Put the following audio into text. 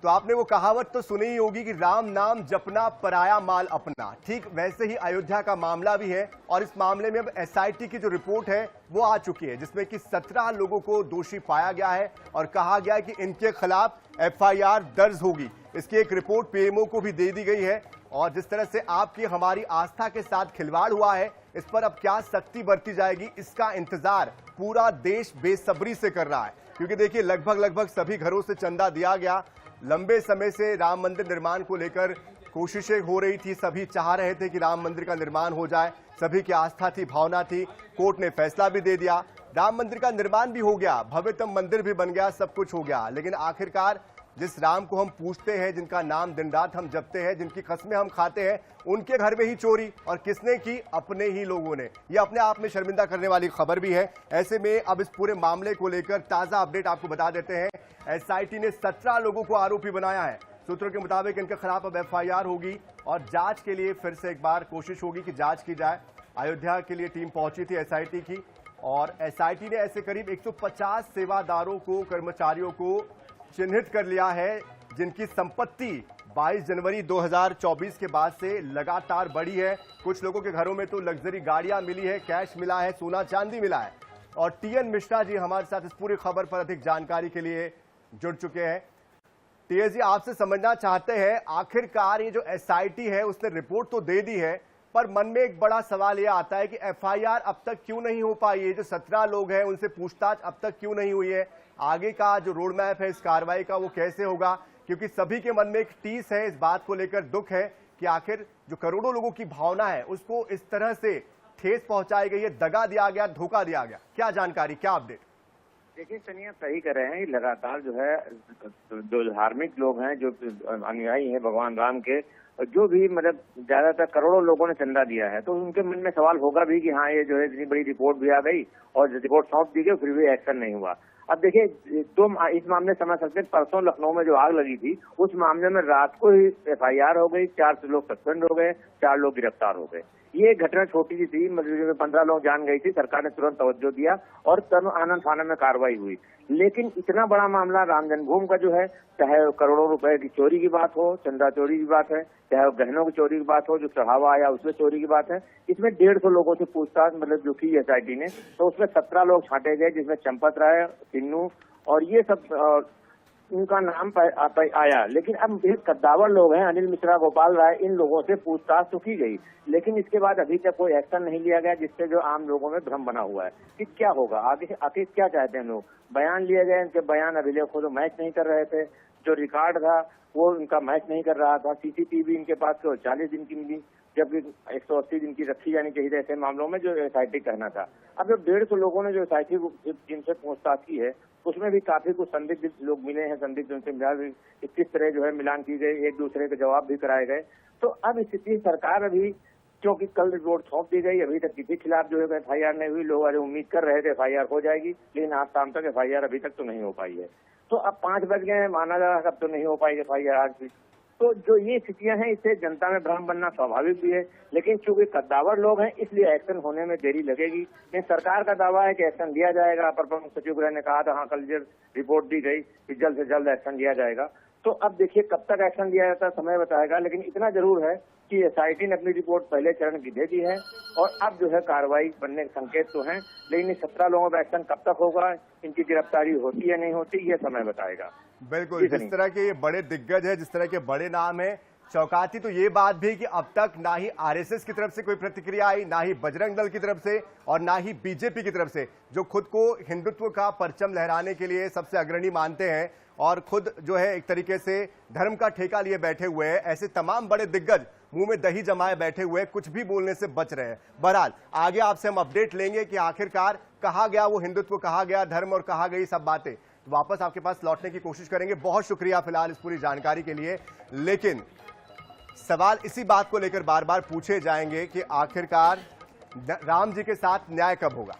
तो आपने वो कहावत तो सुनी ही होगी कि राम नाम जपना पराया माल अपना। ठीक वैसे ही अयोध्या का मामला भी है और इस मामले में अब एसआईटी की जो रिपोर्ट है वो आ चुकी है, जिसमें कि 17 लोगों को दोषी पाया गया है और कहा गया है कि इनके खिलाफ एफआईआर दर्ज होगी। इसकी एक रिपोर्ट पीएमओ को भी दे दी गई है और जिस तरह से आपकी हमारी आस्था के साथ खिलवाड़ हुआ है, इस पर अब क्या सख्ती बरती जाएगी, इसका इंतजार पूरा देश बेसब्री से कर रहा है। क्योंकि देखिए लगभग सभी घरों से चंदा दिया गया। लंबे समय से राम मंदिर निर्माण को लेकर कोशिशें हो रही थी, सभी चाह रहे थे कि राम मंदिर का निर्माण हो जाए, सभी की आस्था थी, भावना थी। कोर्ट ने फैसला भी दे दिया, राम मंदिर का निर्माण भी हो गया, भव्यतम मंदिर भी बन गया, सब कुछ हो गया। लेकिन आखिरकार जिस राम को हम पूछते हैं, जिनका नाम दिन रात हम जपते हैं, जिनकी कस्में हम खाते हैं, उनके घर में ही चोरी। और किसने की? अपने ही लोगों ने। यह अपने आप में शर्मिंदा करने वाली खबर भी है। ऐसे में अब इस पूरे मामले को लेकर ताजा अपडेट आपको बता देते हैं। एसआईटी ने 17 लोगों को आरोपी बनाया है। सूत्रों के मुताबिक इनके खिलाफ अब एफआईआर होगी और जांच के लिए फिर से एक बार कोशिश होगी कि जांच की जाए। अयोध्या के लिए टीम पहुंची थी एसआईटी की और एसआईटी ने ऐसे करीब 150 सेवादारों को, कर्मचारियों को चिन्हित कर लिया है, जिनकी संपत्ति 22 जनवरी 2024 के बाद से लगातार बढ़ी है। कुछ लोगों के घरों में तो लग्जरी गाड़ियां मिली है, कैश मिला है, सोना चांदी मिला है। और टीएन मिश्रा जी हमारे साथ इस पूरी खबर पर अधिक जानकारी के लिए जुड़ चुके हैं। टीएन जी, आपसे समझना चाहते हैं, आखिरकार ये जो एसआईटी है उसने रिपोर्ट तो दे दी है, पर मन में एक बड़ा सवाल यह आता है कि एफआईआर अब तक क्यों नहीं हो पाई है? जो 17 लोग हैं उनसे पूछताछ अब तक क्यों नहीं हुई है? आगे का जो रोड मैप है इस कार्रवाई का वो कैसे होगा? क्योंकि सभी के मन में एक टीस है, इस बात को लेकर दुख है कि आखिर जो करोड़ों लोगों की भावना है उसको इस तरह से ठेस पहुंचाई गई है, दगा दिया गया, धोखा दिया गया। क्या जानकारी, क्या अपडेट? देखिए सनी, आप सही कर रहे हैं। लगातार जो है जो धार्मिक लोग हैं, जो अनुयायी हैं भगवान राम के, जो भी मतलब ज्यादातर करोड़ों लोगों ने चंदा दिया है, तो उनके मन में सवाल होगा भी कि हाँ ये जो है इतनी बड़ी रिपोर्ट भी आ गई और रिपोर्ट सौंप दी गई, फिर भी एक्शन नहीं हुआ। अब देखिए इस मामले समझ सकते हैं, परसों लखनऊ में जो आग लगी थी उस मामले में रात को ही एफआईआर हो गई, 4 लोग सस्पेंड हो गए, 4 लोग गिरफ्तार हो गए। ये घटना छोटी सी थी, मतलब 15 लोग जान गई थी, सरकार ने तुरंत तवज्जो दिया और आनंद फानन में कार्रवाई हुई। लेकिन इतना बड़ा मामला राम जन्मभूमि का जो है, चाहे करोड़ों रुपए की चोरी की बात हो, चंदा चोरी की बात है, चाहे गहनों की चोरी की बात हो, जो चढ़ावा आया उसमें चोरी की बात है, इसमें 150 लोगों से पूछताछ मतलब जो की एसआईटी ने, तो उसमें 17 लोग छांटे गए, जिसमें चंपत राय, सिन्नू और ये सब उनका नाम आया। लेकिन अब ये कद्दावर लोग हैं, अनिल मिश्रा, गोपाल राय, इन लोगों से पूछताछ तो की गई, लेकिन इसके बाद अभी तक कोई एक्शन नहीं लिया गया, जिससे जो आम लोगों में भ्रम बना हुआ है कि क्या होगा आगे, आखिर क्या चाहते हैं लोग। बयान लिए गए, इनके बयान अभिलेखों तो मैच नहीं कर रहे थे, जो रिकॉर्ड था वो उनका मैच नहीं कर रहा था। सीसीटीवी इनके पास तो 40 दिन की मिली, जबकि 180 दिन की रखी जानी चाहिए ऐसे मामलों में, जो एसआईटी कहना था। अब जब 150 लोगों ने जो एसआईटी जिनसे पूछताछ की है, उसमें भी काफी कुछ संदिग्ध लोग मिले हैं, संदिग्ध उनसे मिलान किस तरह जो है मिलान की गई, एक दूसरे के जवाब भी कराए गए। तो अब स्थिति सरकार अभी, क्योंकि कल रिपोर्ट सौंप दी गई, अभी तक किसी खिलाफ जो है एफआईआर नहीं हुई, लोग उम्मीद कर रहे थे एफआईआर हो जाएगी, लेकिन आज शाम तक एफआईआर अभी तक तो नहीं हो पाई है। तो अब 5 बज गए, माना जा रहा है अब तो नहीं हो पाएगी एफआईआर आज भी। तो जो ये स्थितियां हैं, इससे जनता में भ्रम बनना स्वाभाविक भी है, लेकिन चूंकि कद्दावर लोग हैं इसलिए एक्शन होने में देरी लगेगी। लेकिन सरकार का दावा है कि एक्शन लिया जाएगा। अपर प्रमुख सचिव गृह ने कहा था, हाँ कल जब रिपोर्ट दी गई कि जल्द से जल्द एक्शन लिया जाएगा। तो अब देखिए कब तक एक्शन लिया जाता है, समय बताएगा। लेकिन इतना जरूर है कि एसआईटी ने अपनी रिपोर्ट पहले चरण की दे दी है और अब जो है कार्रवाई बनने के संकेत तो हैं, लेकिन 17 लोगों का एक्शन कब तक होगा, इनकी गिरफ्तारी होती या नहीं होती, ये समय बताएगा। बिल्कुल, जिस तरह के ये बड़े दिग्गज है, जिस तरह के बड़े नाम है, चौंकाती तो ये बात भी कि अब तक ना ही आरएसएस की तरफ से कोई प्रतिक्रिया आई, ना ही बजरंग दल की तरफ से और ना ही बीजेपी की तरफ से, जो खुद को हिंदुत्व का परचम लहराने के लिए सबसे अग्रणी मानते हैं और खुद जो है एक तरीके से धर्म का ठेका लिए बैठे हुए हैं। ऐसे तमाम बड़े दिग्गज मुंह में दही जमाए बैठे हुए, कुछ भी बोलने से बच रहे हैं। बहरहाल आगे आपसे हम अपडेट लेंगे कि आखिरकार कहा गया वो हिंदुत्व, कहा गया धर्म और कहा गई सब बातें। तो वापस आपके पास लौटने की कोशिश करेंगे। बहुत शुक्रिया फिलहाल इस पूरी जानकारी के लिए। लेकिन सवाल इसी बात को लेकर बार बार पूछे जाएंगे कि आखिरकार राम जी के साथ न्याय कब होगा।